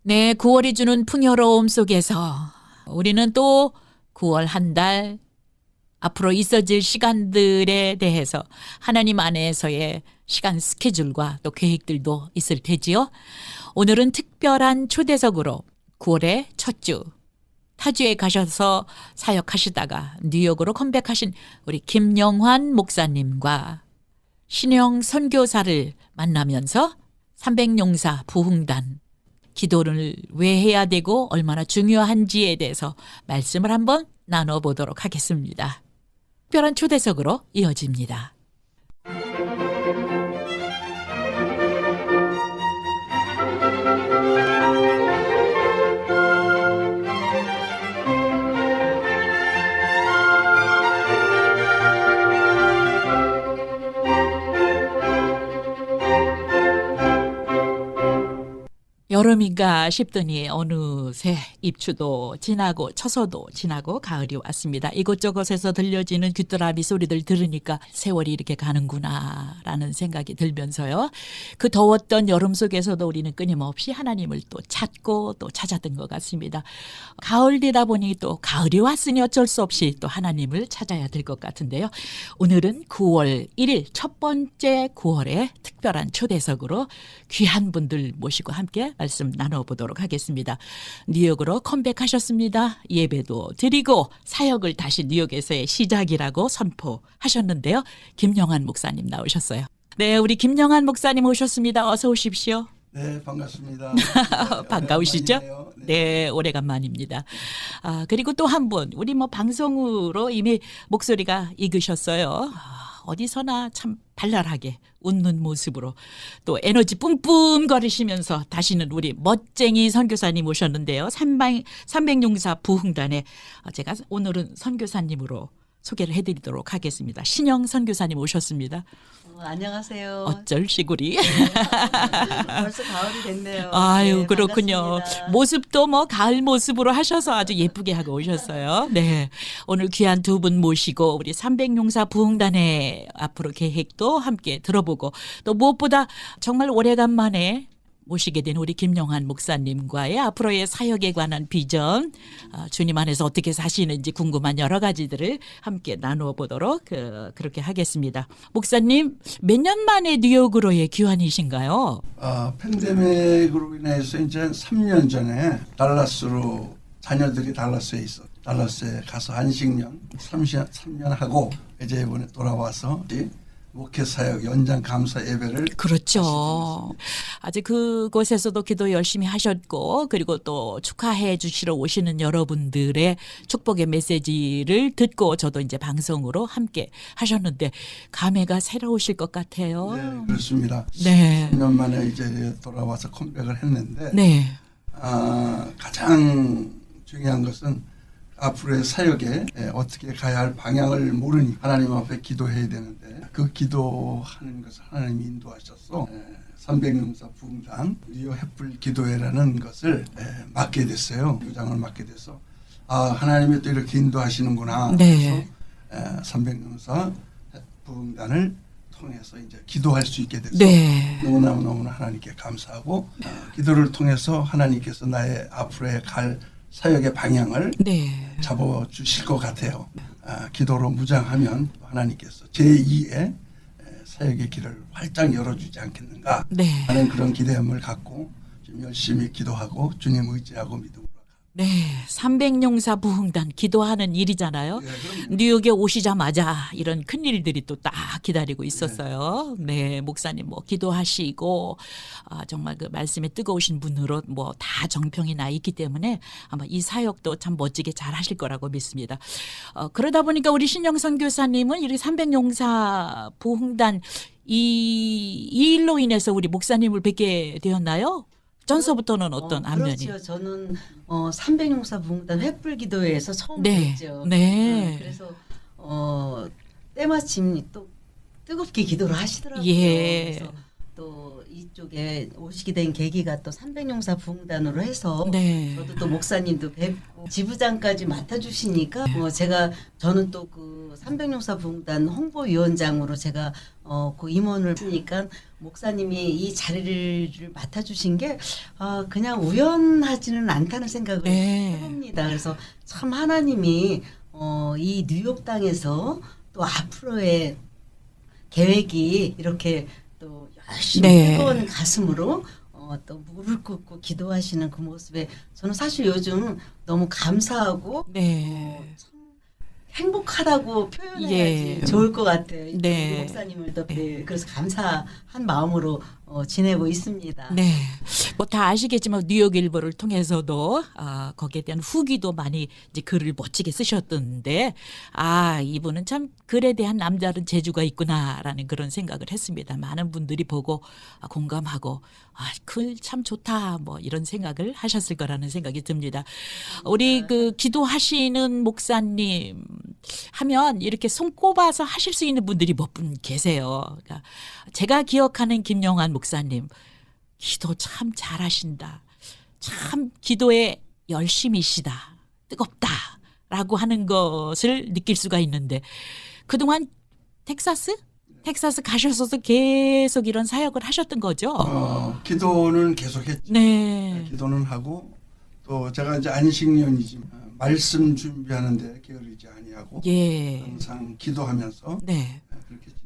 네, 9월이 주는 풍요로움 속에서 우리는 또 9월 한 달 앞으로 있어질 시간들에 대해서 하나님 안에서의 시간 스케줄과 또 계획들도 있을 테지요. 오늘은 특별한 초대석으로 9월의 첫 주 타주에 가셔서 사역하시다가 뉴욕으로 컴백하신 우리 김영환 목사님과 신영 선교사를 만나면서 300용사 부흥단 기도를 왜 해야 되고 얼마나 중요한지에 대해서 말씀을 한번 나눠보도록 하겠습니다. 특별한 초대석으로 이어집니다. 여름인가 싶더니 어느새 입추도 지나고 처서도 지나고 가을이 왔습니다. 이곳저곳에서 들려지는 귀뚜라미 소리들 들으니까 세월이 이렇게 가는구나라는 생각이 들면서요. 그 더웠던 여름 속에서도 우리는 끊임없이 하나님을 또 찾고 또 찾았던 것 같습니다. 가을 되다 보니 또 가을이 왔으니 어쩔 수 없이 또 하나님을 찾아야 될 것 같은데요. 오늘은 9월 1일 첫 번째 9월의 특별한 초대석으로 귀한 분들 모시고 함께 말씀 나눠보도록 하겠습니다. 뉴욕으로 컴백하셨습니다. 예배도 드리고 사역을 다시 뉴욕에서의 시작이라고 선포하셨는데요. 김영환 목사님 나오셨어요. 네, 우리 김영환 목사님 오셨습니다. 어서 오십시오. 네, 반갑습니다. 반가우시죠? 오랜만이네요. 네, 오래간만입니다. 그리고 또 한 분, 우리 뭐 방송으로 이미 목소리가 익으셨어요. 어디서나 참 발랄하게 웃는 모습으로 또 에너지 뿜뿜 거리시면서 다시는 우리 멋쟁이 선교사님 오셨는데요. 300용사 부흥단에 제가 오늘은 선교사님으로 소개를 해드리도록 하겠습니다. 신영 선교사님 오셨습니다. 안녕하세요. 어쩔 시구리. 벌써 가을이 됐네요. 아유, 네, 그렇군요. 반갑습니다. 모습도 뭐 가을 모습으로 하셔서 아주 예쁘게 하고 오셨어요. 네. 오늘 귀한 두 분 모시고 우리 300용사 부흥단의 앞으로 계획도 함께 들어보고 또 무엇보다 정말 오래간만에 모시게 된 우리 김영환 목사님과의 앞으로의 사역에 관한 비전, 주님 안에서 어떻게 사시는지 궁금한 여러 가지들을 함께 나누어 보도록 그렇게 하겠습니다. 목사님, 몇 년 만에 뉴욕으로의 귀환이신가요? 팬데믹으로 인해서 이제 3년 전에 달라스로 자녀들이 달라스에 있어. 달라스에 가서 안식년 3년 하고 이제 이번에 돌아와서 목회 사역 연장 감사 예배를 그렇죠. 아직 그곳에서도 기도 열심히 하셨고 그리고 또 축하해 주시러 오시는 여러분들의 축복의 메시지를 듣고 저도 이제 방송으로 함께 하셨는데 감회가 새로우실 것 같아요. 네, 그렇습니다. 네. 3년 만에 이제 돌아와서 컴백을 했는데 네. 가장 중요한 것은 앞으로의 사역에 어떻게 가야 할 방향을 모르니 하나님 앞에 기도해야 되는데 그 기도하는 것을 하나님이 인도하셔서 300용사 부흥단 뉴욕 햇불 기도회라는 것을 맡게 됐어요. 부장을 맡게 돼서 하나님이 또 이렇게 인도하시는구나. 네. 그래서 300용사 부흥단을 통해서 이제 기도할 수 있게 돼서 네. 너무나 하나님께 감사하고 기도를 통해서 하나님께서 나의 앞으로의 갈 사역의 방향을 네. 잡아주실 것 같아요. 기도로 무장하면 하나님께서 제2의 사역의 길을 활짝 열어주지 않겠는가 네. 하는 그런 기대함을 갖고 좀 열심히 기도하고 주님 의지하고 믿음으로 네, 300용사 부흥단 기도하는 일이잖아요. 뉴욕에 오시자마자 이런 큰 일들이 또 딱 기다리고 있었어요. 네, 목사님 뭐 기도하시고 정말 그 말씀에 뜨거우신 분으로 뭐 다 정평이 나 있기 때문에 아마 이 사역도 참 멋지게 잘 하실 거라고 믿습니다. 그러다 보니까 우리 신영 선교사님은 이렇게 300용사 부흥단 이 일로 인해서 우리 목사님을 뵙게 되었나요? 전서부터는 어떤 안면이? 그렇죠. 저는 300용사 부흥단 횃불기도회에서 처음 네. 뵀죠. 네. 그래서 때마침 또 뜨겁게 기도를 하시더라고요. 예. 그래서 또 이쪽에 오시게 된 계기가 또 300용사 부흥단으로 해서 네. 저도 또 목사님도 뵙고 지부장까지 맡아주시니까 저는 또 그 300용사 부흥단 홍보위원장으로 제가 그 임원을 했으니까 목사님이 이 자리를 맡아주신 게 그냥 우연하지는 않다는 생각을 네. 해봅니다. 그래서 참 하나님이 이 뉴욕 땅에서 또 앞으로의 계획이 이렇게 또 열심히 네. 뜨거운 가슴으로 또 무릎 꿇고 기도하시는 그 모습에 저는 사실 요즘 너무 감사하고 네. 참 행복하다고 표현해야지 예. 좋을 것 같아요. 네. 이 목사님을 또 그래서 감사한 마음으로 지내고 있습니다. 네. 뭐 다 아시겠지만 뉴욕일보를 통해서도 거기에 대한 후기도 많이 이제 글을 멋지게 쓰셨던데 이분은 참 글에 대한 남다른 재주가 있구나라는 그런 생각을 했습니다. 많은 분들이 보고 공감하고 글 참 좋다 뭐 이런 생각을 하셨을 거라는 생각이 듭니다. 우리 그 기도하시는 목사님 하면 이렇게 손꼽아서 하실 수 있는 분들이 몇 분 계세요. 그러니까 제가 기억하는 김영환 목사님 기도 참 잘하신다. 참 기도에 열심이시다. 뜨겁다라고 하는 것을 느낄 수가 있는데 그동안 텍사스 가셔서도 계속 이런 사역을 하셨던 거죠. 기도는 계속했죠. 네. 기도는 하고 또 제가 이제 안식년이지만 말씀 준비하는데 게으르지 아니하고 예. 항상 기도하면서 네. 그렇게 지냈죠.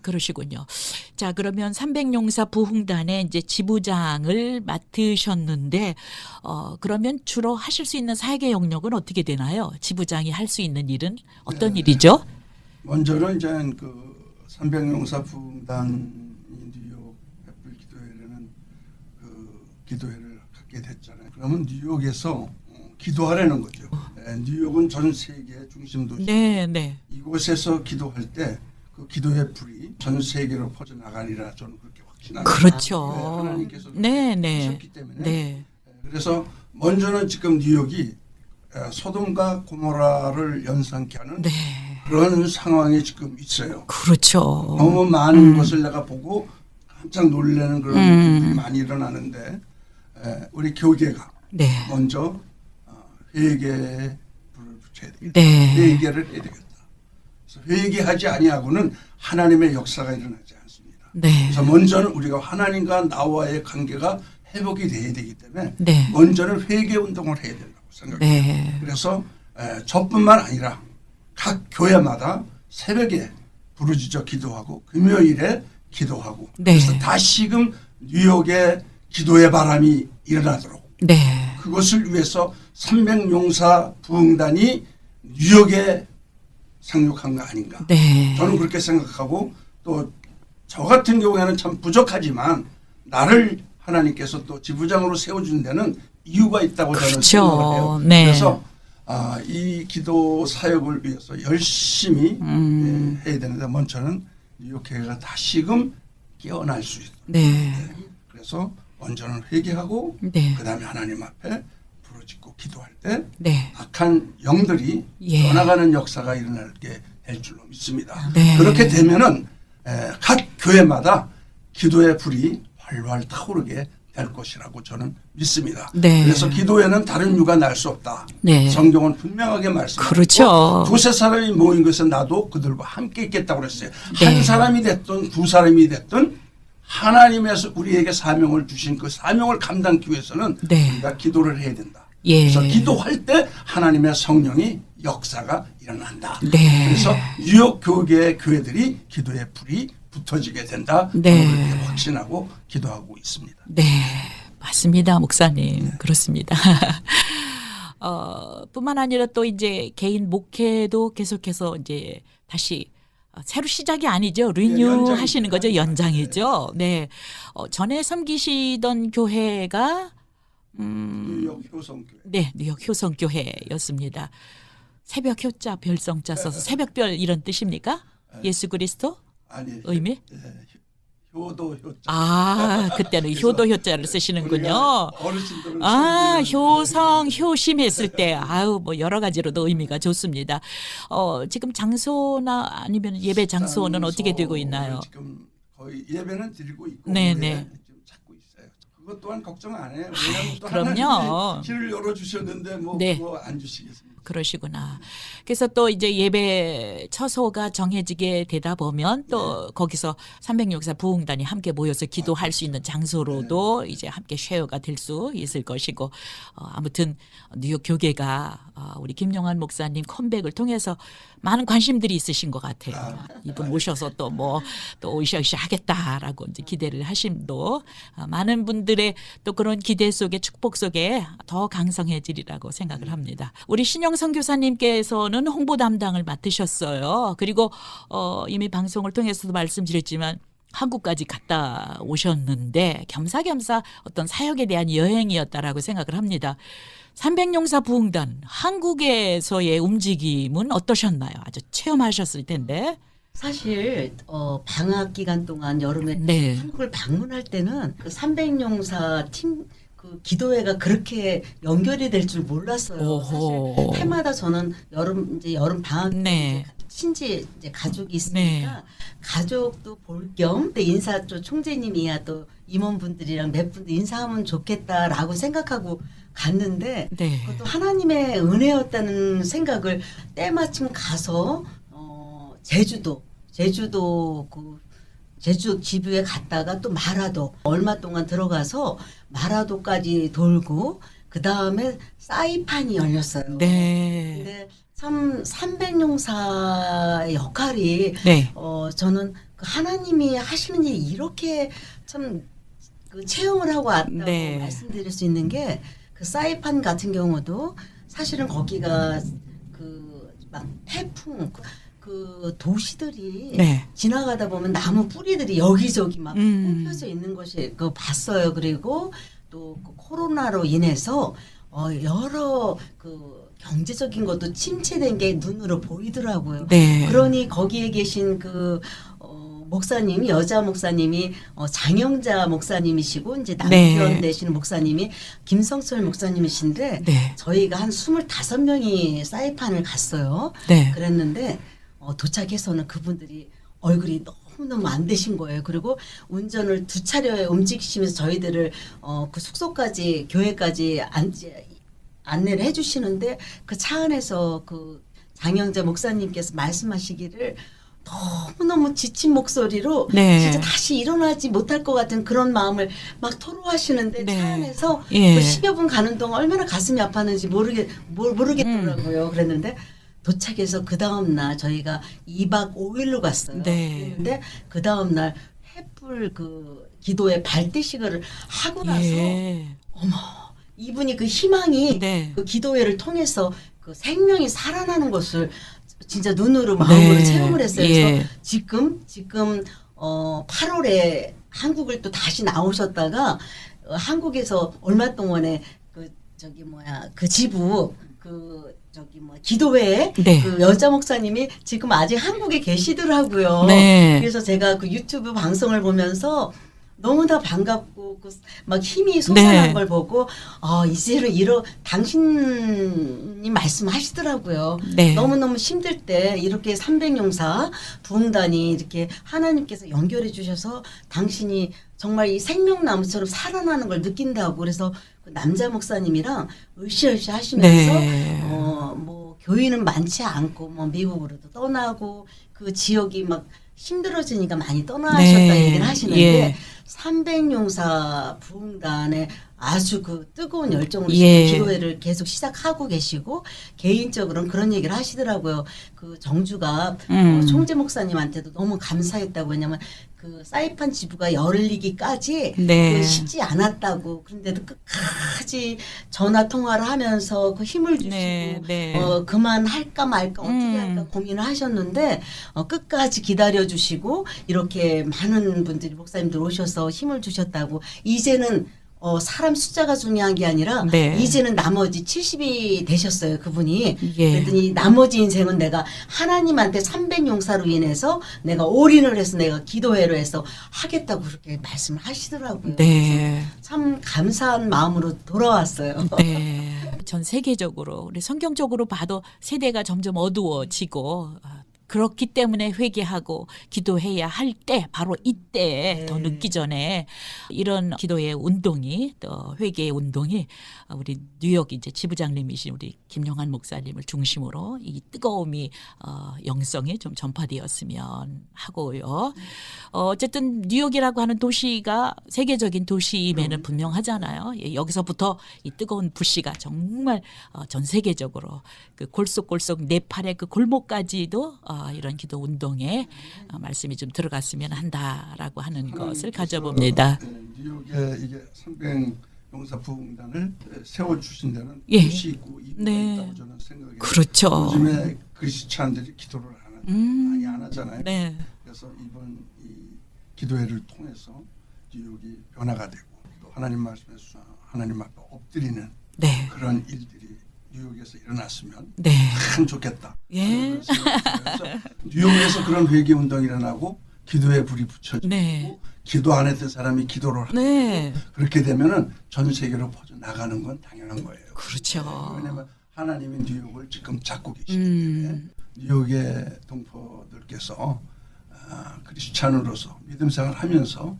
그러시군요. 자, 그러면 300용사 부흥단의 이제 지부장을 맡으셨는데, 그러면 주로 하실 수 있는 사역의 영역은 어떻게 되나요? 지부장이 할 수 있는 일은 어떤 일이죠? 먼저는 이제 그 300용사 부흥단 뉴욕 횃불 기도회라는 그 기도회를 갖게 됐잖아요. 그러면 뉴욕에서 기도하라는 거죠. 뉴욕은 전 세계의 중심 도시. 네, 네. 이곳에서 기도할 때 그 기도의 불이 전 세계로 퍼져나가리라 저는 그렇게 확신합니다. 그렇죠. 하나님께서 네, 네. 하셨기 때문에. 네. 그래서 먼저는 지금 뉴욕이 소돔과 고모라를 연상케 하는 네. 그런 상황에 지금 있어요. 그렇죠. 너무 많은 것을 내가 보고 깜짝 놀라는 그런 일들이 많이 일어나는데 우리 교계가 네. 먼저 회개에 불을 붙여야 되겠다. 네. 회개를 해야 되겠다. 그래서 회개하지 아니하고는 하나님의 역사가 일어나지 않습니다. 네. 그래서 먼저는 우리가 하나님과 나와의 관계가 회복이 돼야 되기 때문에 네. 먼저는 회개 운동을 해야 된다고 생각해요. 네. 그래서 저뿐만 아니라 각 교회마다 새벽에 부르짖어 기도하고 금요일에 기도하고 네. 그래서 다시금 뉴욕에 기도의 바람이 일어나도록 네. 그것을 위해서 300용사 부흥단이 뉴욕에 상륙한 거 아닌가. 네. 저는 그렇게 생각하고 또 저 같은 경우에는 참 부족하지만 나를 하나님께서 또 지부장으로 세워준 데는 이유가 있다고 저는 그렇죠. 생각을 해요. 네. 그래서 이 기도 사역을 위해서 열심히 해야 되는데 먼저는 뉴욕 교회가 다시금 깨어날 수 있도록. 네. 그래서 먼저는 회개하고 네. 그다음에 하나님 앞에 부르짖고 기도할 때 네. 악한 영들이 예. 떠나가는 역사가 일어나게 될 줄로 믿습니다. 네. 그렇게 되면은 각 교회마다 기도의 불이 활활 타오르게 될 것이라고 저는 믿습니다. 네. 그래서 기도에는 다른 이유가 날 수 없다. 네. 성경은 분명하게 말씀하고 그렇죠. 두세 사람이 모인 것은 나도 그들과 함께 있겠다고 그랬어요. 네. 한 사람이 됐든 두 사람이 됐든 하나님에서 우리에게 사명을 주신 그 사명을 감당하기 위해서는 네. 우리가 기도를 해야 된다. 예. 그래서 기도할 때 하나님의 성령이 역사가 일어난다. 네. 그래서 뉴욕 교계의 교회들이 기도의 불이 붙어지게 된다. 네. 저는 그렇게 확신하고 기도하고 있습니다. 네, 맞습니다, 목사님. 그렇습니다. 뿐만 아니라 또 이제 개인 목회도 계속해서 이제 다시 새로 시작이 아니죠. 리뉴 연장이죠. 하시는 거죠. 연장이죠. 네. 전에 섬기시던 교회가 뉴욕 효성교회. 네, 뉴욕 효성교회였습니다. 새벽 효자 별성자 써서 새벽별 이런 뜻입니까? 예수 그리스도 아니 의미? 효도 효자. 그때는 효도 효자를 쓰시는군요. 어르신들은 효성, 효심했을 때, 뭐 여러 가지로도 의미가 좋습니다. 지금 장소나 아니면 예배 장소는 어떻게 되고 있나요? 지금 거의 예배는 드리고 있고 네네. 올해 좀 찾고 있어요. 그것 또한 걱정 안 해요. 왜냐하면 또 그럼요. 하나님이 길을 열어주셨는데 뭐 네. 그거 안 주시겠습니까? 그러시구나. 그래서 또 이제 예배 처소가 정해지게 되다 보면 또 거기서 306사 부흥단이 함께 모여서 기도할 수 있는 장소로도 이제 함께 쉐어가 될 수 있을 것이고 아무튼 뉴욕 교계가 우리 김용환 목사님 컴백을 통해서 많은 관심들이 있으신 것 같아요. 이분 오셔서 또 뭐 또 오셔 하겠다라고 이제 기대를 하심도 많은 분들의 또 그런 기대 속에 축복 속에 더 강성해지리라고 생각을 합니다. 우리 신영 선교사님께서는 홍보 담당을 맡으셨어요. 그리고 이미 방송을 통해서도 말씀드렸지만 한국까지 갔다 오셨는데 겸사겸사 어떤 사역에 대한 여행이었다라고 생각을 합니다. 300용사 부흥단 한국에서의 움직임은 어떠셨나요? 아주 체험하셨을 텐데. 사실 방학 기간 동안 여름에 네. 한국을 방문할 때는 그 300용사 팀 그 기도회가 그렇게 연결이 될 줄 몰랐어요. 오호. 사실 해마다 저는 여름 방학 때 네. 이제 친지 이제 가족이 있으니까 가족도 볼 겸 인사 또 총재님이야 또 임원분들이랑 몇 분들 인사하면 좋겠다라고 생각하고 갔는데 네. 그것도 하나님의 은혜였다는 생각을 때마침 가서 제주도 그 제주 지부에 갔다가 또 마라도 얼마 동안 들어가서 마라도까지 돌고 그 다음에 사이판이 열렸어요. 네. 근데 참 300용사의 역할이 네. 저는 그 하나님이 하시는 일이 이렇게 참 그 체험을 하고 왔다고 네. 말씀드릴 수 있는 게 그 사이판 같은 경우도 사실은 거기가 그 막 태풍 그 도시들이 네. 지나가다 보면 나무 뿌리들이 여기저기 막 펴져 있는 것이 그 봤어요. 그리고 또 그 코로나로 인해서 여러 그 경제적인 것도 침체된 게 눈으로 보이더라고요. 네. 그러니 거기에 계신 그 목사님이 여자 목사님이 장영자 목사님이시고 이제 남편 네. 되시는 목사님이 김성철 목사님이신데 네. 저희가 한 25명이 사이판을 갔어요. 네. 그랬는데 도착해서는 그분들이 얼굴이 너무너무 안 되신 거예요. 그리고 운전을 두 차례 움직이시면서 저희들을 그 숙소까지 교회까지 안내를 해주시는데 그 차 안에서 그 장영자 목사님께서 말씀하시기를 너무너무 지친 목소리로 네. 진짜 다시 일어나지 못할 것 같은 그런 마음을 막 토로하시는데 네. 차 안에서 예. 그 10여 분 가는 동안 얼마나 가슴이 아팠는지 모르겠더라고요. 그랬는데 도착해서 그 다음날 저희가 2박 5일로 갔어요. 네. 그런데 그 다음날 횃불 그 기도의 발대식을 하고 나서 예. 이분이 그 희망이 네. 그 기도회를 통해서 그 생명이 살아나는 것을 진짜 눈으로 마음으로 네. 체험을 했어요. 예. 그래서 지금 8월에 한국을 또 다시 나오셨다가 한국에서 얼마 동안에 그 지부 기도회에 네. 그 여자 목사님이 지금 아직 한국에 계시더라고요. 네. 그래서 제가 그 유튜브 방송을 보면서 너무나 반갑고 막 힘이 솟아난 네. 걸 보고 이제는 당신이 말씀하시더라고요. 네. 너무너무 힘들 때 이렇게 300용사 부흥단이 이렇게 하나님께서 연결해 주셔서 당신이 정말 이 생명나무처럼 살아나는 걸 느낀다고 그래서 그 남자 목사님이랑 으쌰으쌰 하시면서 네. 뭐 교인은 많지 않고 뭐 미국으로도 떠나고 그 지역이 막 힘들어지니까 많이 떠나셨다 네. 얘기를 하시는데 예. 300용사 부흥단에 아주 그 뜨거운 열정으로 예. 기도회를 계속 시작하고 계시고 개인적으로는 그런 얘기를 하시더라고요. 그 정주가 총재 목사님한테도 너무 감사했다고 왜냐면 그 사이판 지부가 열리기까지 네. 쉽지 않았다고 그런데도 끝까지 전화 통화를 하면서 그 힘을 주시고 네. 네. 그만할까 말까 어떻게 할까 고민을 하셨는데 끝까지 기다려주시고 이렇게 많은 분들이 목사님들 오셔서 힘을 주셨다고 이제는 사람 숫자가 중요한 게 아니라 네. 이제는 나머지 70이 되셨어요 그분이. 예. 그랬더니 나머지 인생은 내가 하나님한테 300용사로 인해서 내가 올인을 해서 내가 기도회로 해서 하겠다고 그렇게 말씀을 하시더라고요. 네. 참 감사한 마음으로 돌아왔어요. 네. 전 세계적으로 우리 성경적으로 봐도 세대가 점점 어두워지고 그렇기 때문에 회개하고 기도해야 할 때, 바로 이때 네. 더 늦기 전에 이런 기도의 운동이, 또 회개의 운동이 우리 뉴욕 이제 지부장님이신 우리 김용환 목사님을 중심으로 이 뜨거움이 영성이 좀 전파되었으면 하고요. 어쨌든 뉴욕이라고 하는 도시가 세계적인 도시임에는 분명하잖아요. 예, 여기서부터 이 뜨거운 불씨가 정말 전 세계적으로 그 골속골속 네팔의 그 골목까지도 이런 기도 운동에 말씀이 좀 들어갔으면 한다라고 하는 것을 가져봅니다. 뉴욕에 이게 300용사 부흥단을 세워 주신 데는 예. 뜻이 있고 이유가 네. 있다고 저는 생각해요. 그렇죠. 요즘에 크리스찬들이 기도를 많이 안 하잖아요. 네. 그래서 이번 이 기도회를 통해서 뉴욕이 변화가 되고 또 하나님 말씀에서 하나님 앞에 엎드리는 네. 그런 일들이 뉴욕에서 일어났으면 네. 참 좋겠다. 예. 그래서 뉴욕에서 그런 회개 운동이 일어나고 기도에 불이 붙여지고 네. 기도 안 했던 사람이 기도를 하고 네. 그렇게 되면은 전 세계로 퍼져 나가는 건 당연한 거예요. 그렇죠. 왜냐하면 하나님이 뉴욕을 지금 잡고 계시기 때문에 뉴욕의 동포들께서 크리스찬으로서 믿음 생활을 하면서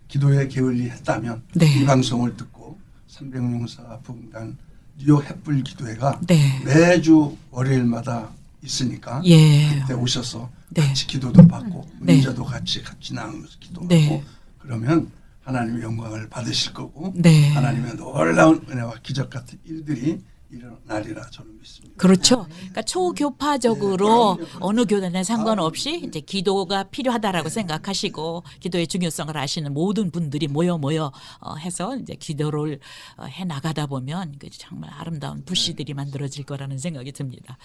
기도에 게을리했다면 네. 이 방송을 듣고 300용사 부흥단 뉴욕 햇불 기도회가 네. 매주 월요일마다 있으니까 예. 그때 오셔서 네. 같이 기도도 받고 네. 문제도 같이 나누면서 기도하고 네. 그러면 하나님의 영광을 받으실 거고 네. 하나님의 놀라운 은혜와 기적 같은 일들이 일어나리라 저는 믿습니다. 그렇죠. 그러니까 초교파적으로 네, 그럼요. 어느 교단에 상관없이 이제 기도가 필요하다라고 생각하시고 기도의 중요성을 아시는 모든 분들이 모여 해서 이제 기도를 해 나가다 보면 그 정말 아름다운 불씨들이 만들어질 거라는 생각이 듭니다.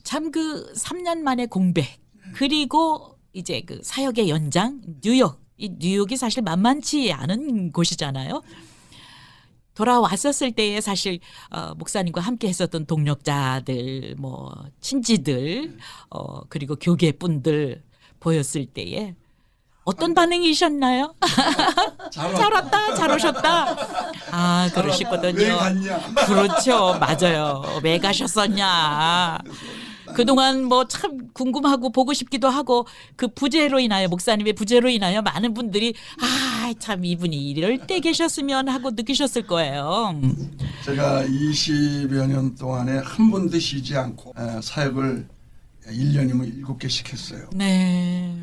참 그 3년 만의 공백 그리고 이제 그 사역의 연장 뉴욕 이 뉴욕이 사실 만만치 않은 곳이잖아요. 돌아왔었을 때에 사실 목사님과 함께 했었던 동력자들 뭐 친지들 그리고 교계분들 보였을 때에 어떤 반응이셨나요? 잘 왔다 잘 오셨다. 아 그러시거든요. 왜 갔냐? 그렇죠. 맞아요. 왜 가셨었냐. 그동안 뭐 참 궁금하고 보고 싶기도 하고 그 부재로 인하여 목사님의 부재로 인하여 많은 분들이 참 이분이 이럴 때 계셨으면 하고 느끼셨을 거예요. 제가 20여 년 동안에 한 번도 쉬지 않고 사역을 1년이면 7개씩 했어요. 네.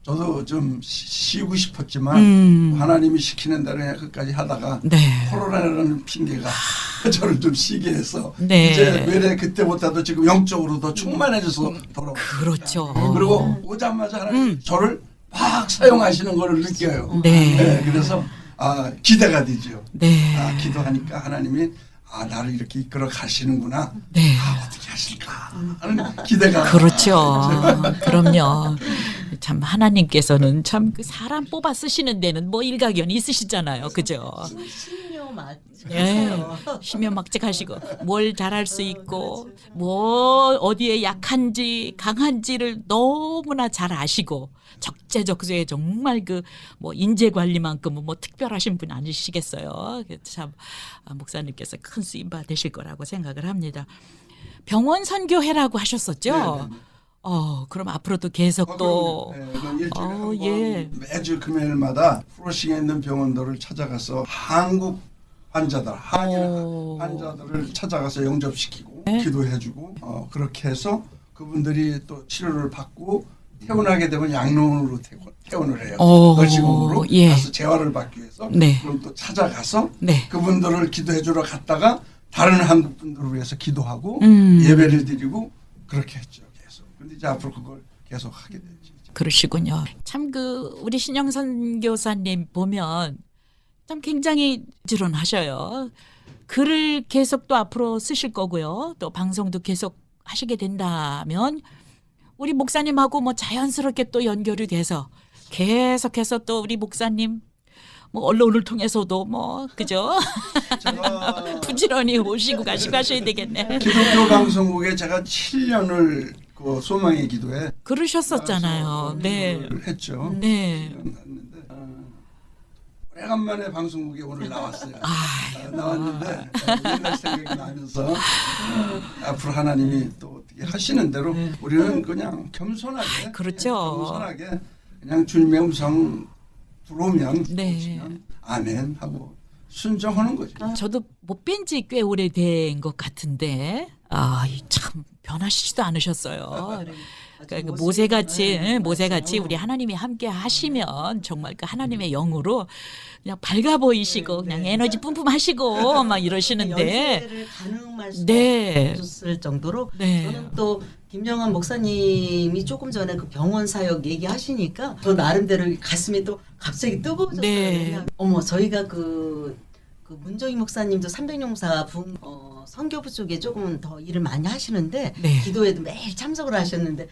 저도 좀 쉬고 싶었지만 하나님이 시키는 대로 그냥 끝까지 하다가 네. 코로나라는 핑계가 저를 좀 쉬게 해서 네. 이제 외래 그때보다도 지금 영적으로 더 충만해져서 돌아오고 그렇죠. 그리고 오자마자 하나님 저를 막 사용하시는 걸 느껴요. 네. 그래서 기대가 되죠. 네. 기도하니까 하나님이 나를 이렇게 이끌어 가시는구나. 네. 어떻게 하실까 하는 기대가. 그렇죠. 그럼요. 참 하나님께서는 참 그 사람 뽑아 쓰시는 데는 뭐 일가견이 있으시잖아요. 그죠? 신묘 맞. 네. 심연막직하시고 뭘 잘할 수 있고 뭐 어디에 약한지 강한지를 너무나 잘 아시고 적재적소에 정말 그 뭐 인재 관리만큼은 뭐 특별하신 분 아니시겠어요. 참 목사님께서 큰 쓰임 받으실 거라고 생각을 합니다. 병원 선교회라고 하셨었죠. 네. 그럼 앞으로도 계속 또 일주일에 한번 예. 매주 금요일마다 프로싱에 있는 병원들을 찾아가서 한국 환자들, 한일 환자들을 찾아가서 영접시키고 기도해주고 그렇게 해서 그분들이 또 치료를 받고 퇴원하게 되면 양로원으로 퇴원을 해요. 널싱홈으로 예. 가서 재활을 받기 위해서 네. 그럼 또 찾아가서 네. 그분들을 기도해주러 갔다가 다른 한국 분들을 위해서 기도하고 예배를 드리고 그렇게 했죠. 계속. 근데 이제 앞으로 그걸 계속 하게 되죠. 그러시군요. 참 그 우리 신영선 교사님 보면 참 굉장히 부지런하셔요. 글을 계속 또 앞으로 쓰실 거고요. 또 방송도 계속 하시게 된다면 우리 목사님하고 뭐 자연스럽게 또 연결이 돼서 계속해서 또 우리 목사님 뭐 언론을 통해서도 뭐 그죠? 제가 부지런히 오시고 가시고 하셔야 되겠네. 기독교 방송국에 제가 7년을 그 소망의 기도에 그러셨었잖아요. 네. 기도를 했죠. 네. 했는데 오래간만에 방송국에 오늘 나왔어요. 나왔는데 옛날 생각이 나면서 앞으로 하나님이 또 어떻게 어떻게 하시는 대로 우리는 그냥 겸손하게 그렇죠. 겸손하게 그냥 주님의 음성 들어오면 네. 오시면 아멘 하고 순종하는 거죠. 저도 못 뵌 지 꽤 오래된 것 같은데 참 변하시지도 않으셨어요. 그러니까 모세같이 우리 하나님이 함께 하시면 정말 그 하나님의 영으로 그냥 밝아 보이시고 그냥 에너지 뿜뿜하시고 막 이러시는데 연세를 가늠할 수 네. 없을 정도로 네. 저는 또 김영환 목사님이 조금 전에 그 병원 사역 얘기하시니까 저 나름대로 가슴이 또 갑자기 뜨거워졌어요. 네. 그냥 어머 저희가 그 문정희 목사님도 300용사 선교부 쪽에 조금 더 일을 많이 하시는데 네. 기도에도 매일 참석을 하셨는데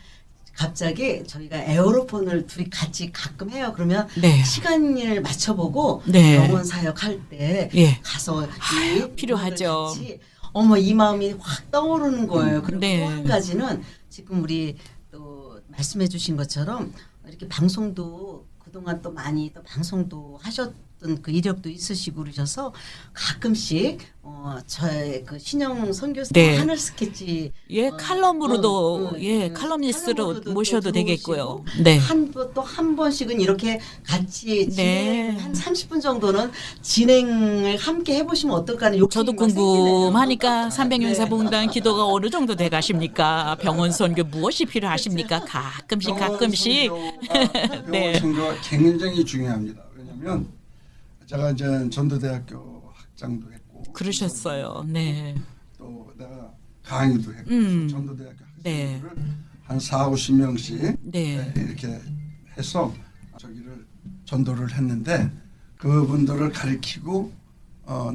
갑자기 저희가 에어로폰을 둘이 같이 가끔 해요. 그러면 네. 시간을 맞춰보고 네. 병원 사역할 때 예. 가서 필요하죠. 같이 어머 이 마음이 확 떠오르는 거예요. 그리고 네. 또 한 가지는 지금 우리 또 말씀해 주신 것처럼 이렇게 방송도 그동안 또 많이 또 방송도 하셨던 그 이력도 있으시고 그러셔서 가끔씩 저의 그 신영 선교사 네. 하늘 스케치 예, 칼럼으로도 칼럼니스트로 칼럼으로도 모셔도 또 되겠고요. 들어오시고 네. 또 한 번씩은 이렇게 같이 네. 한 30분 정도는 진행을 함께 해보시면 어떨까 하는 욕심이 저도 막 생기네요. 궁금하니까 300용사 네. 봉단 기도가 어느 정도 돼 가십니까? 병원 선교 무엇이 필요하십니까? 가끔씩 네. 네. 성교가 굉장히 중요합니다. 왜냐하면 제가 이제 전도대학교 학장도 했고 그러셨어요. 네. 또 내가 강의도 했고 전도대학교 네. 학생들을 한 40-50명씩 네. 이렇게 해서 저기를 전도를 했는데 그분들을 가리키고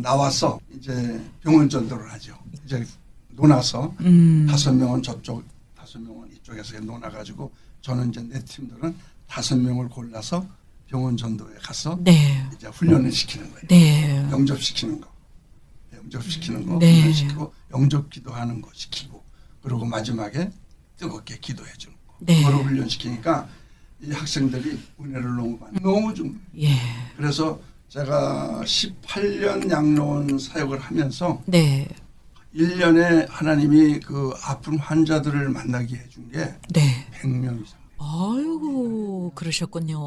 나와서 이제 병원 전도를 하죠. 이제 논아서 5명은 저쪽 5명은 이쪽에서 논아가지고 저는 이제 내 팀들은 5명을 골라서 병원 전도에 가서 네. 이제 훈련을 시키는 거예요. 네. 영접시키는 거. 네. 훈련시키고 영접 기도하는 거 시키고 그리고 마지막에 뜨겁게 기도해 주는 거. 네. 그걸 훈련시키니까 이 학생들이 은혜를 너무 좀. 예. 그래서 제가 18년 양로원 사역을 하면서 네. 1년에 하나님이 그 아픈 환자들을 만나게 해준 게 네. 100명 이상. 아이고, 그러셨군요.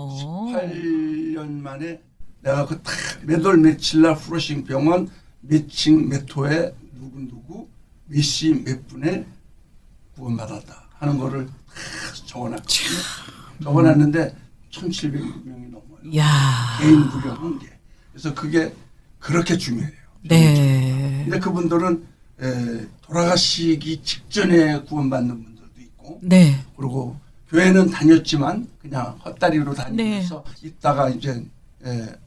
18년 만에 내가 그 딱 몇 월 며칠 날 후러싱 병원 몇 층 몇 호에 누구 몇 시 몇 분에 구원받았다 하는 거를 딱 적어놨는데 1,700명이 넘어요. 야. 개인 무료 한 개. 그래서 그게 그렇게 중요해요. 네. 근데 그분들은 돌아가시기 직전에 구원받는 분들도 있고 네. 그리고 교회는 다녔지만 그냥 헛다리로 다니면서 있다가 이제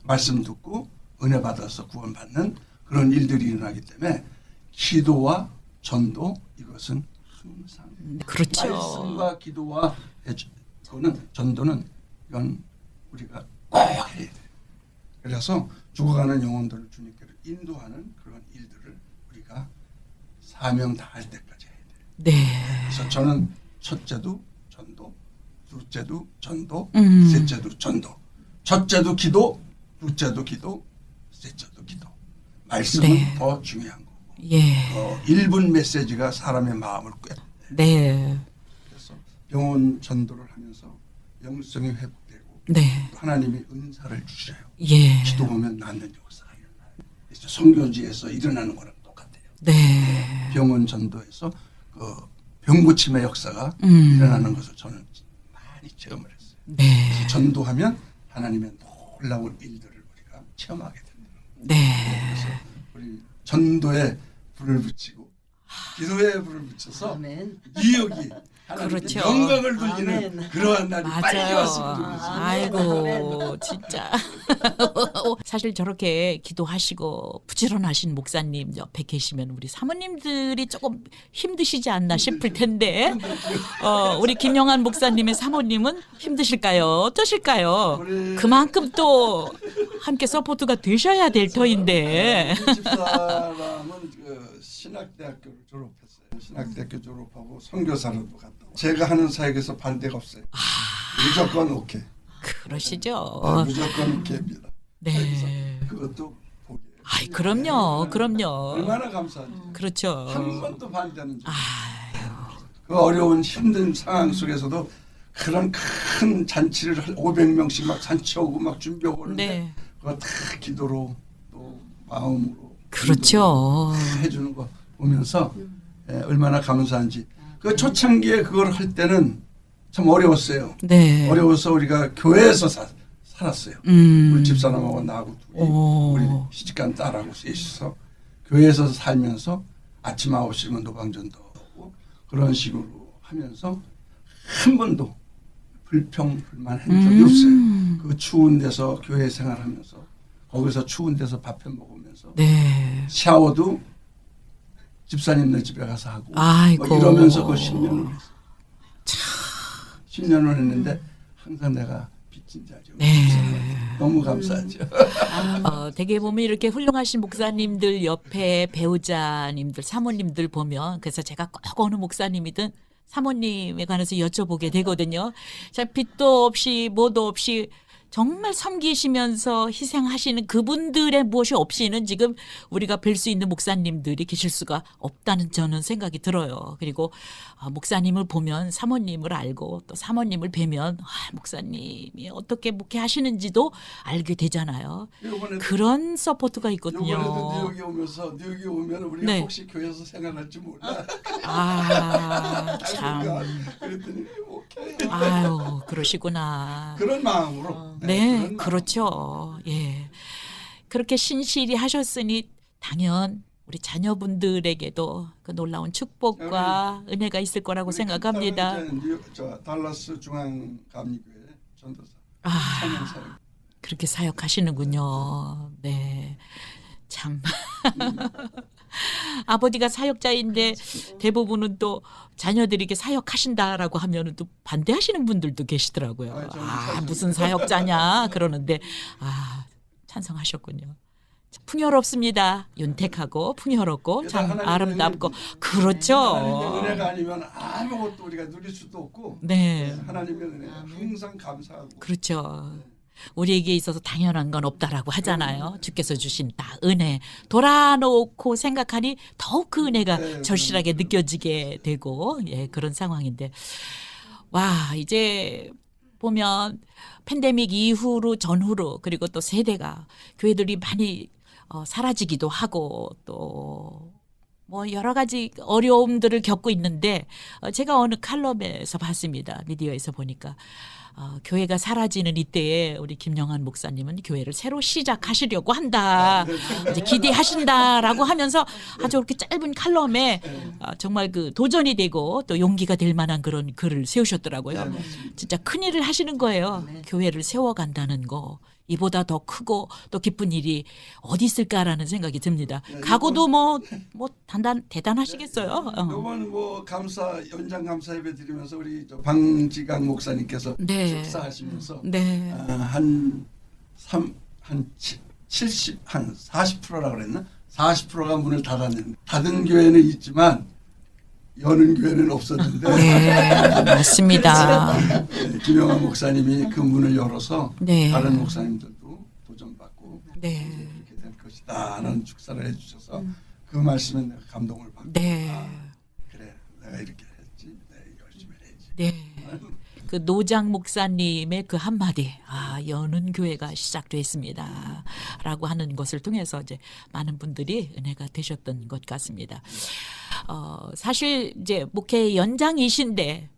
말씀 듣고 은혜 받아서 구원받는 그런 일들이 일어나기 때문에 기도와 전도 이것은 항상 그렇죠. 말씀과 기도와 그거는 전도는 이건 우리가 꼭 해야 돼요. 그래서 죽어가는 영혼들을 주님께로 인도하는 그런 일들을 우리가 사명 다할 때까지 해야 돼요. 네. 그래서 저는 첫째도 전도, 둘째도 전도, 셋째도 전도. 첫째도 기도, 둘째도 기도, 셋째도 기도. 말씀은 네. 더 중요한 거고. 예. 1분 메시지가 사람의 마음을 꿰. 네. 그래서 병원 전도를 하면서 영성이 회복되고 네. 하나님이 은사를 주셔요. 예. 기도하면 낫는 역사가 일어나요. 그래서 선교지에서 일어나는 거랑 똑같아요. 네. 병원 전도에서 그 병고침의 역사가 일어나는 것을 저는 많이 체험을 했어요. 네. 그래서 전도하면 하나님의 놀라운 일들을 우리가 체험하게 됩니다. 네. 그래서 우리 전도에 불을 붙이고 기도에 불을 붙여서 아멘. 뉴욕이 하나님께 그렇죠. 영광을 돌리는 아멘. 그러한 날이 빨리 맞아요. 왔으면 좋겠어요. 아이고, 진짜. 사실 저렇게 기도하시고 부지런하신 목사님 옆에 계시면 우리 사모님들이 조금 힘드시지 않나 싶을 텐데, 우리 김영환 목사님의 사모님은 힘드실까요? 어떠실까요? 그만큼 또 함께 서포트가 되셔야 될 터인데. 우리 집사람은 그 신학대학교를 졸업했어요. 신학대학교 졸업하고 선교사로도 갔다. 제가 하는 사역에서 반대가 없어요. 무조건 오케이. 그러시죠. 무조건 오케이입니다. 네. 그것도 복이에요. 아이, 그럼요. 그럼요. 얼마나 감사한지. 그렇죠. 한 번도 반대하는 적. 그 어려운 힘든 상황 속에서도 그런 큰 잔치를 500명씩 막 잔치하고 막 준비하고 오는데 네. 그거 다 기도로 또 마음으로 그렇죠. 해주는 거 보면서 얼마나 감사한지. 그 초창기에 그걸 할 때는 참 어려웠어요. 네. 어려워서 우리가 교회에서 살았어요. 우리 집사람하고 나하고 둘이 오. 우리 시집간 딸하고 셋이서 교회에서 살면서 아침 9시면 노방전도 하고 그런 식으로 하면서 한 번도 불평불만한 적이 없어요. 그 추운 데서 교회 생활하면서 거기서 추운 데서 밥 해 먹으면서 네. 샤워도 집사님네 집에 가서 하고 아이고. 뭐 이러면서 그 10년을 했어요. 10년을 했는데 항상 내가 빚진 자죠. 네. 너무 감사하죠. 되게 보면 이렇게 훌륭하신 목사님들 옆에 배우자님들, 사모님들 보면 그래서 제가 꼭 어느 목사님이든 사모님에 관해서 여쭤보게 되거든요. 자, 빚도 없이 뭐도 없이 정말 섬기시면서 희생하시는 그분들의 무엇이 없이는 지금 우리가 뵐 수 있는 목사님들이 계실 수가 없다는 저는 생각이 들어요. 그리고 목사님을 보면 사모님을 알고 또 사모님을 뵈면 목사님이 어떻게 목회하시는지도 알게 되잖아요. 이번에도 그런 서포트가 있거든요. 뉴욕에 오면서 뉴욕에 오면 우리가 네. 혹시 교회에서 생활할지 몰라. 참. 그랬더니 오케이. 아유, 그러시구나. 그런 마음으로. 네, 그런 그렇죠. 예. 그렇게 신실히 하셨으니 당연 우리 자녀분들에게도 그 놀라운 축복과 은혜가 있을 거라고 우리 생각합니다. 큰딸은 이제 저 달라스 중앙 감리교회 전도사 아, 청년 사역. 그렇게 사역하시는군요. 네. 참. 아버지가 사역자인데 대부분은 또 자녀들에게 사역하신다라고 하면은 또 반대하시는 분들도 계시더라고요. 저는 아, 찬성. 무슨 사역자냐 그러는데 찬성하셨군요. 풍요롭습니다. 윤택하고 풍요롭고 참 하나님의 아름답고 하나님의 그렇죠. 은혜가 아니면 아무것도 우리가 누릴 수도 없고 네, 하나님의 은혜 항상 감사하고 그렇죠. 우리에게 있어서 당연한 건 없다라고 하잖아요. 주께서 주신 다 은혜 돌아놓고 생각하니 더욱 그 은혜가 절실하게 느껴지게 되고 그런 상황인데 와 이제 보면 팬데믹 이후로 전후로 그리고 또 세대가 교회들이 많이 사라지기도 하고 또 뭐 여러 가지 어려움들을 겪고 있는데 제가 어느 칼럼에서 봤습니다. 미디어에서 보니까 교회가 사라지는 이때에 우리 김영환 목사님은 교회를 새로 시작하시려고 한다. 이제 기대하신다라고 하면서 아주 그렇게 짧은 칼럼에 정말 그 도전이 되고 또 용기가 될 만한 그런 글을 세우셨더라고요. 진짜 큰일을 하시는 거예요. 교회를 세워간다는 거. 이보다 더 크고 또 기쁜 일이 어디 있을까라는 생각이 듭니다. 각오도 뭐 대단하시겠어요. 이번 뭐 감사 연장 감사 예배 드리면서 우리 저 방지강 목사님께서 네. 축사하시면서 네. 한 40%라 그랬나? 40%가 문을 닫았는데 닫은 교회는 있지만 여는 교회는 없었는데 네, 맞습니다. 김영환 목사님이 그 문을 열어서 네. 다른 목사님들도 도전받고 네. 이렇게 될 것이다 하는 축사를 해주셔서 그 말씀에 내가 감동을 받고 네. 그래 내가 이렇게 했지 내가 열심히 해야지. 네. 그 노장 목사님의 그 한마디, 여는 교회가 시작됐습니다. 라고 하는 것을 통해서 이제 많은 분들이 은혜가 되셨던 것 같습니다. 사실 이제 목회 연장이신데,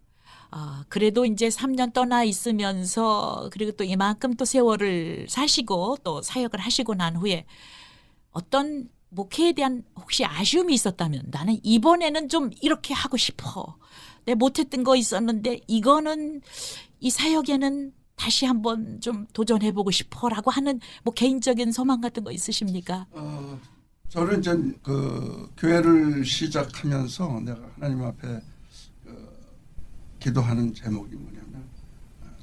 그래도 이제 3년 떠나 있으면서 그리고 또 이만큼 또 세월을 사시고 또 사역을 하시고 난 후에 어떤 목회에 대한 혹시 아쉬움이 있었다면 나는 이번에는 좀 이렇게 하고 싶어. 내 못했던 거 있었는데 이거는 이 사역에는 다시 한번 좀 도전해보고 싶어라고 하는 뭐 개인적인 소망 같은 거 있으십니까? 저는 이제 그 교회를 시작하면서 내가 하나님 앞에 기도하는 제목이 뭐냐면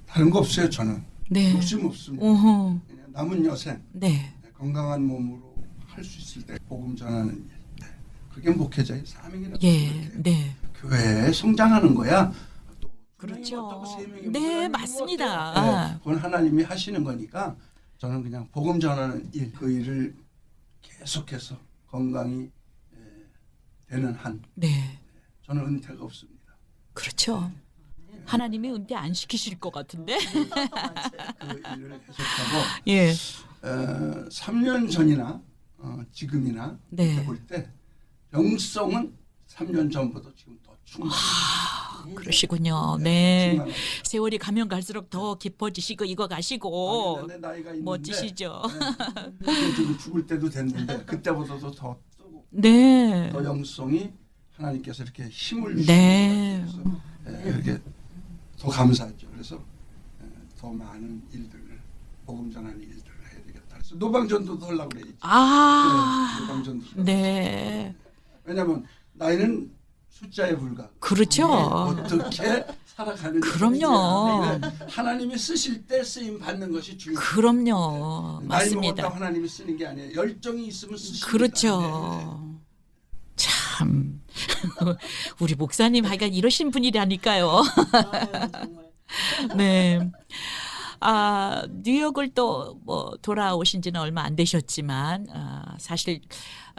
다른 거 없어요. 저는 네. 욕심 없습니다. 어허. 그냥 남은 여생 네. 건강한 몸으로 할 수 있을 때 복음 전하는 일. 그게 목회자의 사명이라고 예. 생각해요. 네. 교회에 성장하는 거야. 또 그렇죠. 세 명이 네, 모여있는 맞습니다. 것 같아요. 네, 그건 하나님이 하시는 거니까 저는 그냥 복음 전하는 일, 그 일을 계속해서 건강이 되는 한 네. 저는 은퇴가 없습니다. 그렇죠. 하나님이 은퇴 안 시키실 것 같은데. 그 일을 계속하고 예. 3년 전이나 지금이나 네. 볼 때 영성은 3년 전보다 지금 더 그러시군요. 네. 충만하고. 세월이 가면 갈수록 더 깊어지시고 익어 가시고 아니, 내 나이가 있는데 멋지시죠. 이제 지금 죽을 때도 됐는데 그때보다도 더 뜨고 네. 더 영성이 하나님께서 이렇게 힘을 네. 주시는 것 같아서 이렇게 더 감사하죠. 그래서 더 많은 일들을 복음 전하는 일들을 해야 되겠다. 그래서 노방전도도 하려고 그래야지. 아. 노방전도. 네. 왜냐하면 나이는 숫자에 불과. 그렇죠. 어떻게 살아가는. 그럼요. 하나님이 쓰실 때 쓰임 받는 것이 중요해요. 그럼요. 나이 맞습니다. 먹었다고 하나님이 쓰는 게 아니에요. 열정이 있으면 쓰십니다. 그렇죠. 참 우리 목사님 하여간 이러신 분이라니까요. 아유, 정말. 네. 아, 뉴욕을 또 뭐 돌아오신 지는 얼마 안 되셨지만 사실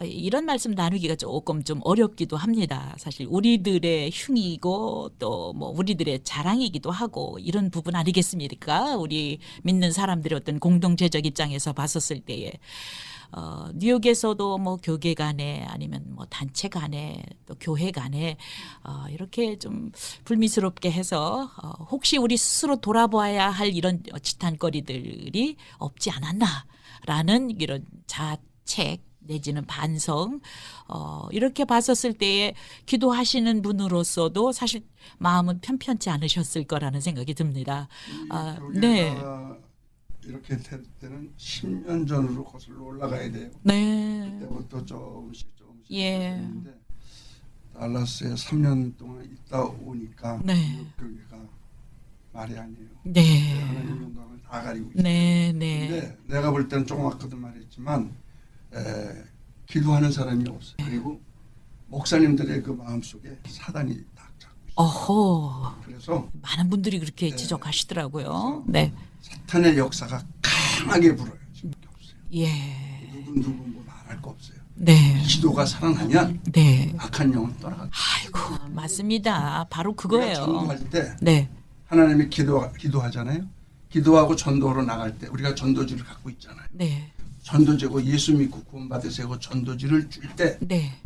이런 말씀 나누기가 조금 좀 어렵기도 합니다. 사실 우리들의 흉이고 또 뭐 우리들의 자랑이기도 하고 이런 부분 아니겠습니까? 우리 믿는 사람들의 어떤 공동체적 입장에서 봤었을 때에 뉴욕에서도 뭐 교계 간에 아니면 뭐 단체 간에 또 교회 간에 이렇게 좀 불미스럽게 해서 혹시 우리 스스로 돌아봐야 할 이런 지탄거리들이 없지 않았나라는 이런 자책 내지는 반성 이렇게 봤었을 때에 기도하시는 분으로서도 사실 마음은 편편치 않으셨을 거라는 생각이 듭니다. 네. 이렇게 될 때는 10년 전으로 거슬러 올라가야 돼요. 네. 그때부터 조금씩 예. 했는데 달라스에 3년 동안 있다 오니까 네. 교회가 말이 아니에요. 네. 하나님 영광을 다 가리고 있어요. 네, 네. 근데 내가 볼 때는 조그맣거든 말했지만 기도하는 사람이 없어요. 그리고 목사님들의 그 마음속에 사단이 딱 잡고 있어요. 어허. 그래서 많은 분들이 그렇게 네. 지적하시더라고요. 네. 사탄의 역사가 강하게 불어요. 지금밖에 없어요. 예. 누구 뭐 말할 거 없어요. 네. 기도가 살아나면 네. 악한 영은 떠나가. 아이고, 맞습니다. 바로 우리가 그거예요. 전도할 때 네. 하나님이 기도하잖아요. 기도하고 전도로 나갈 때 우리가 전도지를 갖고 있잖아요. 네. 전도제고 예수 믿고 구원받으세요. 전도지를 줄 때 네.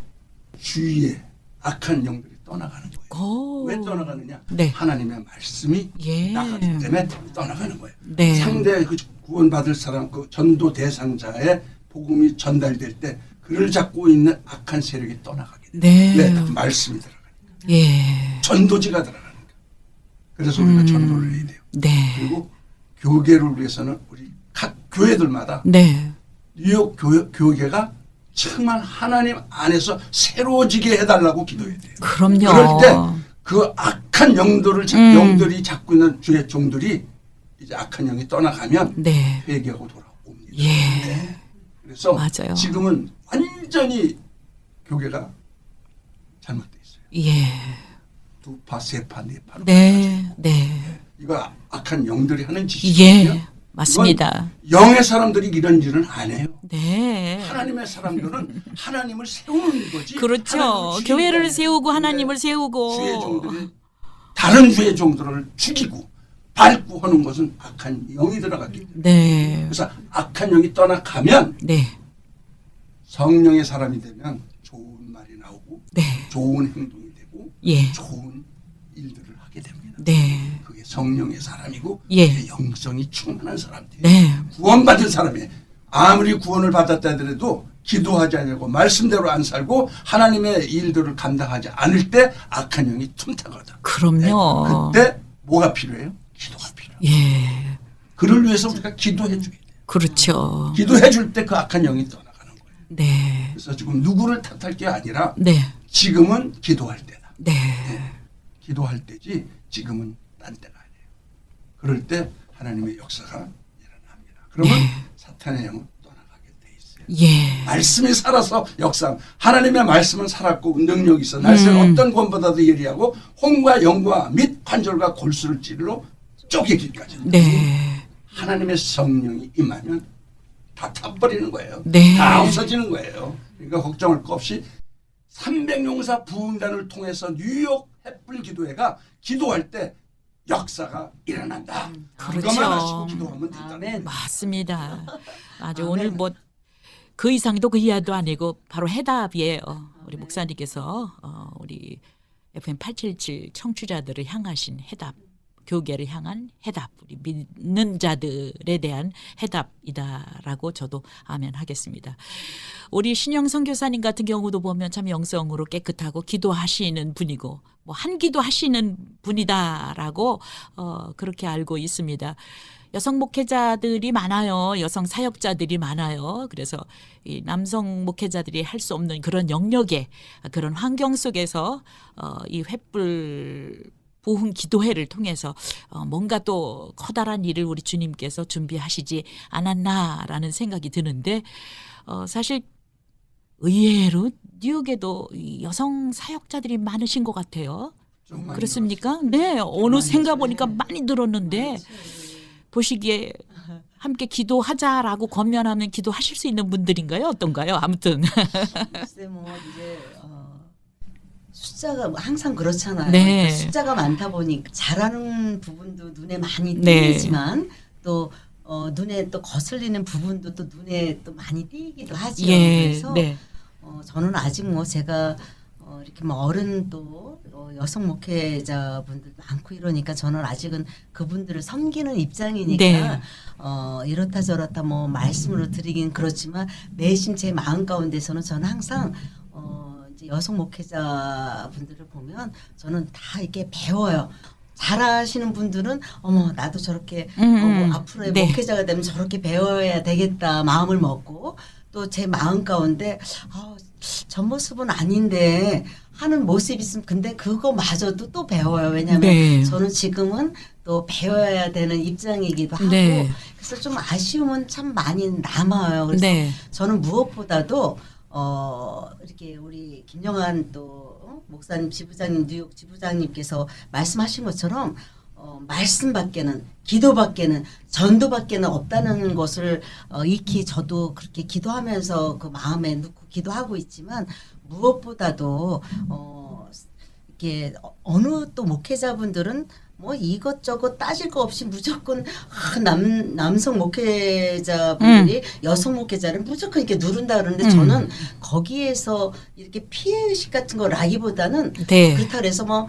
주위에 악한 영들이 떠나가는 거예요. 오. 왜 떠나가느냐? 네. 하나님의 말씀이 예. 나가기 때문에 떠나가는 거예요. 네. 상대 그 구원받을 사람 그 전도 대상자의 복음이 전달될 때 그를 잡고 있는 악한 세력이 떠나가게 돼요. 네. 왜? 말씀이 들어가니까. 예. 전도지가 들어가니까. 그래서 우리가 전도를 해야 돼요. 네. 그리고 교계를 위해서는 우리 각 교회들마다 네. 뉴욕 교계가 정말 하나님 안에서 새로워지게 해달라고 기도해야 돼요. 그럼요. 그럴 때 그 악한 영들을 영들이 잡고 있는 주의 종들이 이제 악한 영이 떠나가면 네. 회개하고 돌아옵니다. 예. 네. 그래서 맞아요. 지금은 완전히 교계가 잘못돼 있어요. 예. 두 파, 세 파, 네 파로. 네. 네. 이거 악한 영들이 하는 짓이거든요. 예. 맞습니다. 영의 사람들이 이런 일은 안 해요. 네. 하나님의 사람들은 하나님을 세우는 거지. 그렇죠. 하나님을 죽이는 교회를 거예요. 세우고 하나님을 근데 세우고. 주의 종들이 다른 주의 종들을 죽이고 밟고 하는 것은 악한 영이 들어갔기 때문에. 네. 그래서 악한 영이 떠나가면 네. 성령의 사람이 되면 좋은 말이 나오고 네. 좋은 행동이 되고 예. 좋은 일들을 하게 됩니다. 네. 그게 성령의 사람이고 예. 그게 영성이 충만한 사람들이 네. 구원받은 사람이 아무리 구원을 받았다 하더라도 기도하지 않고 말씀대로 안 살고 하나님의 일들을 감당하지 않을 때 악한 영이 틈타거든. 그럼요. 그때 뭐가 필요해요? 기도가 필요해요. 예. 그를 위해서 우리가 기도해 줘야 돼요. 그렇죠. 기도해 줄 때 그 악한 영이 떠나가는 거예요. 네. 그래서 지금 누구를 탓할 게 아니라 네. 지금은 기도할 때다. 네. 기도할 때지 지금은 딴 때가 아니에요. 그럴 때 하나님의 역사가 일어납니다. 그러면 네. 사탄의 영은 떠나가게 돼 있어요. 예. 말씀이 살아서 역사. 하나님의 말씀은 살았고 능력이 있어. 날씨는 어떤 권보다도 예리하고 혼과 영과 및 관절과 골수를 찔러 쪼개기까지. 네. 하나님의 성령이 임하면 다 타버리는 거예요. 네. 다 없어지는 거예요. 그러니까 걱정할 거 없이 300용사 부흥단을 통해서 뉴욕 햇불 기도회가 기도할 때 역사가 일어난다. 그렇죠. 그것만 하시고 기도하면 된다. 아멘. 맞습니다. 아주 아멘. 오늘 뭐 그 이상도 그 이하도 아니고 바로 해답이에요. 우리 목사님께서 우리 FM 877 청취자들을 향하신 해답, 교계를 향한 해답, 우리 믿는 자들에 대한 해답이다라고 저도 아멘하겠습니다. 우리 신영 선교사님 같은 경우도 보면 참 영성으로 깨끗하고 기도하시는 분이고 뭐 한 기도하시는 분이다라고 그렇게 알고 있습니다. 여성 목회자들이 많아요. 여성 사역자들이 많아요. 그래서 이 남성 목회자들이 할 수 없는 그런 영역에 그런 환경 속에서 이 횃불 부흥 기도회를 통해서 뭔가 또 커다란 일을 우리 주님께서 준비하시지 않았나라는 생각이 드는데 사실 의외로 뉴욕에도 이 여성 사역자들이 많으신 것 같아요. 좀 많이 그렇습니까? 네, 어느샌가 보니까 많이 늘었는데 보시기에 함께 기도하자라고 권면하면 기도하실 수 있는 분들인가요? 어떤가요? 아무튼 글쎄 뭐 이제 숫자가 항상 그렇잖아요. 네. 그러니까 숫자가 많다 보니까 잘하는 부분도 눈에 많이 네. 띄지만 또 눈에 또 거슬리는 부분도 또 눈에 또 많이 띄기도 하죠. 예, 그래서 네, 저는 아직 뭐 제가 이렇게 뭐 어른 또 여성 목회자분들 많고 이러니까 저는 아직은 그분들을 섬기는 입장이니까 네. 이렇다 저렇다 뭐 말씀으로 드리긴 그렇지만 내심 제 마음 가운데서는 저는 항상 이제 여성 목회자분들을 보면 저는 다 이렇게 배워요. 잘하시는 분들은 어머 나도 저렇게 앞으로의 네. 목회자가 되면 저렇게 배워야 되겠다 마음을 먹고 또 제 마음 가운데 저 모습은 아닌데 하는 모습이 있으면 근데 그거마저도 또 배워요. 왜냐하면 네. 저는 지금은 또 배워야 되는 입장이기도 하고 네. 그래서 좀 아쉬움은 참 많이 남아요. 그래서 네. 저는 무엇보다도 이렇게 우리 김영환 또 목사님 지부장님 뉴욕 지부장님께서 말씀하신 것처럼 말씀밖에는 기도밖에는 전도밖에는 없다는 것을 익히 저도 그렇게 기도하면서 그 마음에 넣고 기도하고 있지만 무엇보다도 이렇게 어느 또 목회자분들은 뭐 이것저것 따질 거 없이 무조건 남성 목회자분들이 여성 목회자를 무조건 이렇게 누른다 그러는데 저는 거기에서 이렇게 피해의식 같은 거 라기보다는 네. 그렇다 그래서 뭐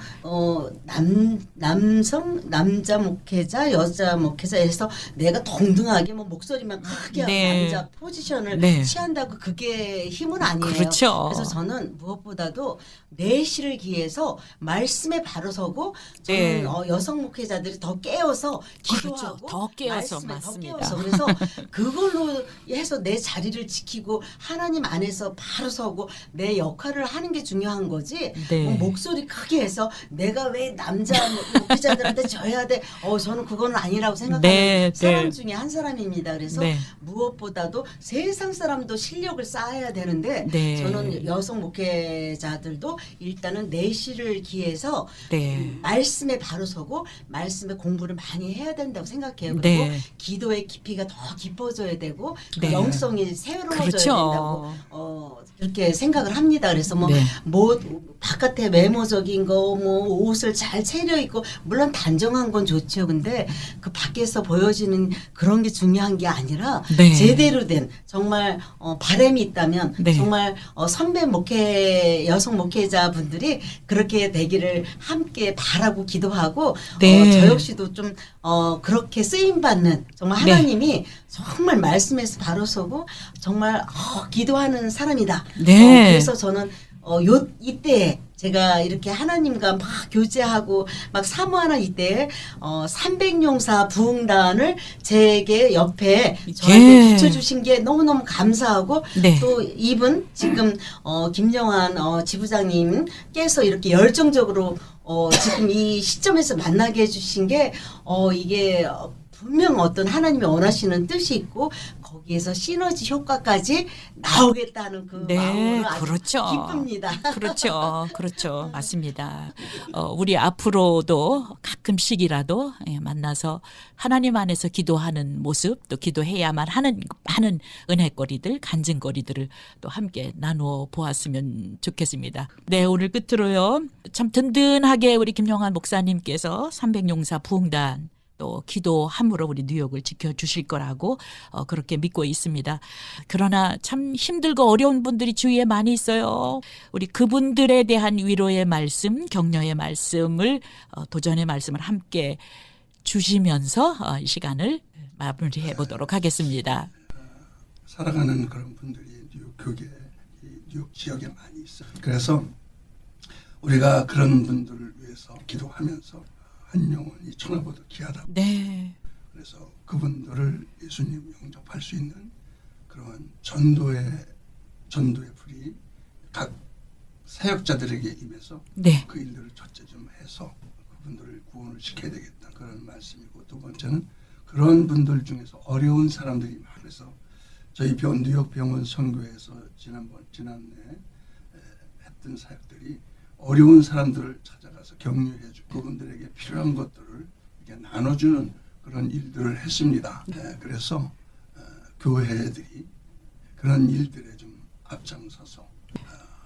남자 목회자 여자 목회자에서 내가 동등하게 뭐 목소리만 크게 하고 네. 남자 포지션을 네. 취한다고 그게 힘은 아니에요. 그렇죠. 그래서 저는 무엇보다도 내실을 기해서 말씀에 바로 서고 저는 네. 여성 목회자들이 더 깨어서 그렇죠. 기도하고 더 깨어서 말씀에 맞습니다. 더 깨어서 그래서 그걸로 해서 내 자리를 지키고 하나님 안에서 바로 서고 내 역할을 하는 게 중요한 거지. 네. 뭐 목소리 크게 해서 내가 왜 남자 목회자들한테 져야 돼? 저는 그건 아니라고 생각하는 네, 사람 네. 중에 한 사람입니다. 그래서 네. 무엇보다도 세상 사람도 실력을 쌓아야 되는데 네. 저는 여성 목회자들도 일단은 내실을 기해서 네. 말씀에 바로 서고 말씀에 공부를 많이 해야 된다고 생각해요. 그리고 네. 기도의 깊이가 더 깊어져야 되고 그 네. 영성이 새로워져야 그렇죠. 된다고 그렇게 생각을 합니다. 그래서 뭐 네. 바깥에 외모적인 거 뭐 옷을 잘 차려입고 물론 단정한 건 좋죠. 근데 그 밖에서 보여지는 그런 게 중요한 게 아니라 네. 제대로 된 정말 바람이 있다면 네. 정말 선배 여성 목회자분들이 그렇게 되기를 함께 바라고 기도하고 네. 저 역시도 좀 그렇게 쓰임 받는 정말 네. 하나님이 정말 말씀에서 바로 서고 정말 기도하는 사람이다. 네. 그래서 저는 이때에 제가 이렇게 하나님과 막 교제하고 막 사모하는 이때에 300용사 부흥단을 제게 옆에 저한테 예. 붙여주신 게 너무너무 감사하고 네. 또 이분 지금 김영환 지부장님께서 이렇게 열정적으로 지금 이 시점에서 만나게 해주신 게 이게 분명 어떤 하나님이 원하시는 뜻이 있고 거기에 거기에서 시너지 효과까지 나오겠다는 그 네, 마음으로 아주 그렇죠. 기쁩니다. 그렇죠. 그렇죠. 맞습니다. 우리 앞으로도 가끔씩이라도 만나서 하나님 안에서 기도하는 모습, 또 기도해야만 하는 많은 은혜거리들, 간증거리들을 또 함께 나누어 보았으면 좋겠습니다. 네, 오늘 끝으로요. 참 든든하게 우리 김영환 목사님께서 300용사 부흥단 또 기도함으로 우리 뉴욕을 지켜주실 거라고 그렇게 믿고 있습니다. 그러나 참 힘들고 어려운 분들이 주위에 많이 있어요. 우리 그분들에 대한 위로의 말씀, 격려의 말씀을 도전의 말씀을 함께 주시면서 이 시간을 마무리해 보도록 하겠습니다. 살아가는 그런 분들이 뉴욕 교계, 뉴욕 지역에 많이 있어요. 그래서 우리가 그런 분들을 위해서 기도하면서 한 영혼이 천하보다 귀하다고. 네. 그래서 그분들을 예수님 영접할 수 있는 그런 전도의 불이 각 사역자들에게 임해서 네. 그 일들을 첫째 좀 해서 그분들을 구원을 시켜야 되겠다 그런 말씀이고, 두 번째는 그런 분들 중에서 어려운 사람들이 많아서 저희 뉴욕 병원 선교에서 지난해 했던 사역들이 어려운 사람들을 찾아가서 격려해주고 그분들에게 필요한 것들을 이렇게 나눠주는 그런 일들을 했습니다. 그래서 교회들이 그런 일들에 좀 앞장서서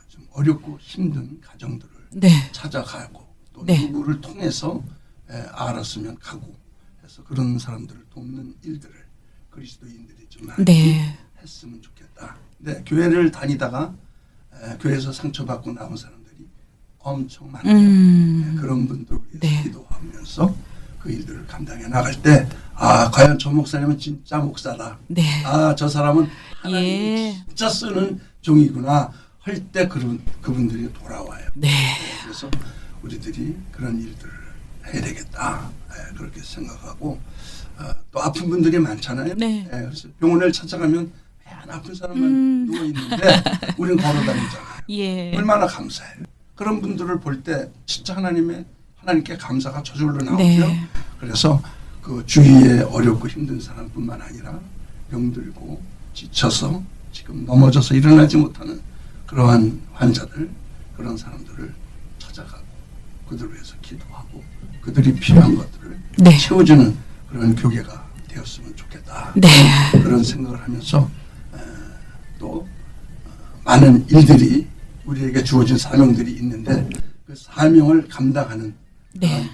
좀 어렵고 힘든 가정들을 네. 찾아가고 또 네. 누구를 통해서 알았으면 가고 해서 그런 사람들을 돕는 일들을 그리스도인들이 좀 많이 네. 했으면 좋겠다. 네, 교회를 다니다가 교회에서 상처받고 나온 사람들이 엄청 많아요. 네, 그런 분들을 위해서 네. 기도하면서 그 일들을 감당해 나갈 때, 과연 저 목사님은 진짜 목사다. 네. 저 사람은 하나님이 예. 진짜 쓰는 종이구나 할 때 그분들이 돌아와요. 네. 그래서 우리들이 그런 일들을 해야 되겠다. 그렇게 생각하고, 또 아픈 분들이 많잖아요. 네. 그래서 병원을 찾아가면 안 아픈 사람만 누워 있는데 우리는 걸어 다니잖아요. 예. 얼마나 감사해요. 그런 분들을 볼 때 진짜 하나님께 감사가 저절로 나오죠. 네. 그래서 그 주위에 어렵고 힘든 사람뿐만 아니라 병들고 지쳐서 지금 넘어져서 일어나지 못하는 그러한 환자들, 그런 사람들을 찾아가고 그들을 위해서 기도하고 그들이 필요한 것들을 네. 채워주는 그런 교계가 되었으면 좋겠다. 네. 그런 생각을 하면서 또 많은 일들이 우리에게 주어진 사명들이 있는데 그 사명을 감당하는 네.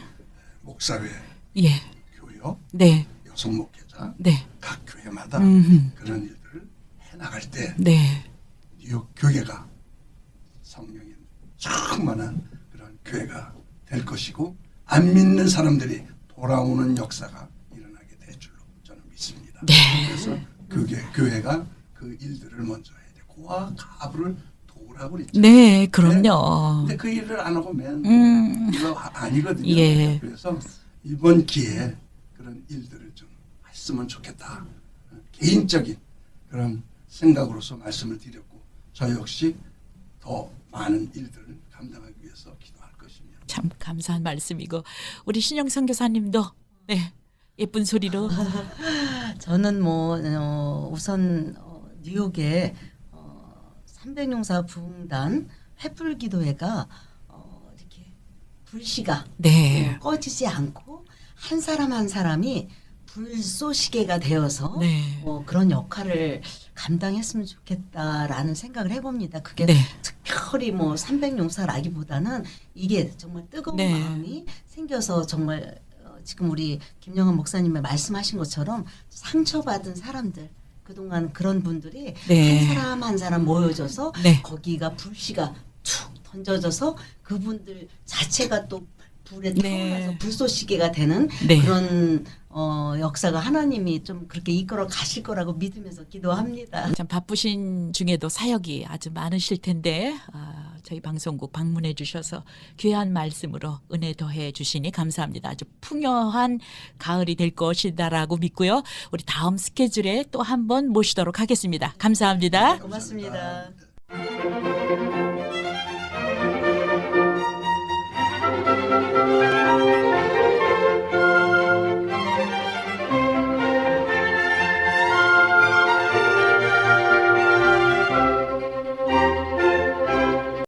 목사회, 예. 교역, 네. 여성 목회자, 네. 각 교회마다 그런 일들을 해나갈 때 네. 뉴욕 교회가 성령이 충만한 그런 교회가 될 것이고, 안 믿는 사람들이 돌아오는 역사가 일어나게 될 줄로 저는 믿습니다. 네. 그래서 교회가 그 일들을 먼저 해야 돼. 고아 가부를 도우라고 그랬죠. 네, 그럼요. 근데 그 일을 안 하고 맨 이거 아니거든요. 예. 그래서 이번 기회에 그런 일들을 좀 했으면 좋겠다. 개인적인 그런 생각으로서 말씀을 드렸고, 저 역시 더 많은 일들을 감당하기 위해서 기도할 것입니다. 참 감사한 말씀이고 우리 신영 선교사님도 네. 예쁜 소리로 저는 우선 뉴욕에 300용사 부흥단 횃불기도회가 이렇게 불씨가 네. 꺼지지 않고 한 사람 한 사람이 불쏘시개가 되어서 네. 그런 역할을 감당했으면 좋겠다라는 생각을 해봅니다. 그게 네. 특별히 300용사라기보다는 이게 정말 뜨거운 네. 마음이 생겨서 정말 지금 우리 김영환 목사님의 말씀하신 것처럼 상처받은 사람들, 그동안 그런 분들이 네. 한 사람 한 사람 모여져서 네. 거기가 불씨가 툭 던져져서 그분들 자체가 또 불에 네. 타올라서 불쏘시개가 되는 네. 그런 역사가 하나님이 좀 그렇게 이끌어 가실 거라고 믿으면서 기도합니다. 참 바쁘신 중에도 사역이 아주 많으실 텐데 저희 방송국 방문해 주셔서 귀한 말씀으로 은혜 더해 주시니 감사합니다. 아주 풍요한 가을이 될 것이다라고 믿고요. 우리 다음 스케줄에 또 한 번 모시도록 하겠습니다. 감사합니다. 고맙습니다.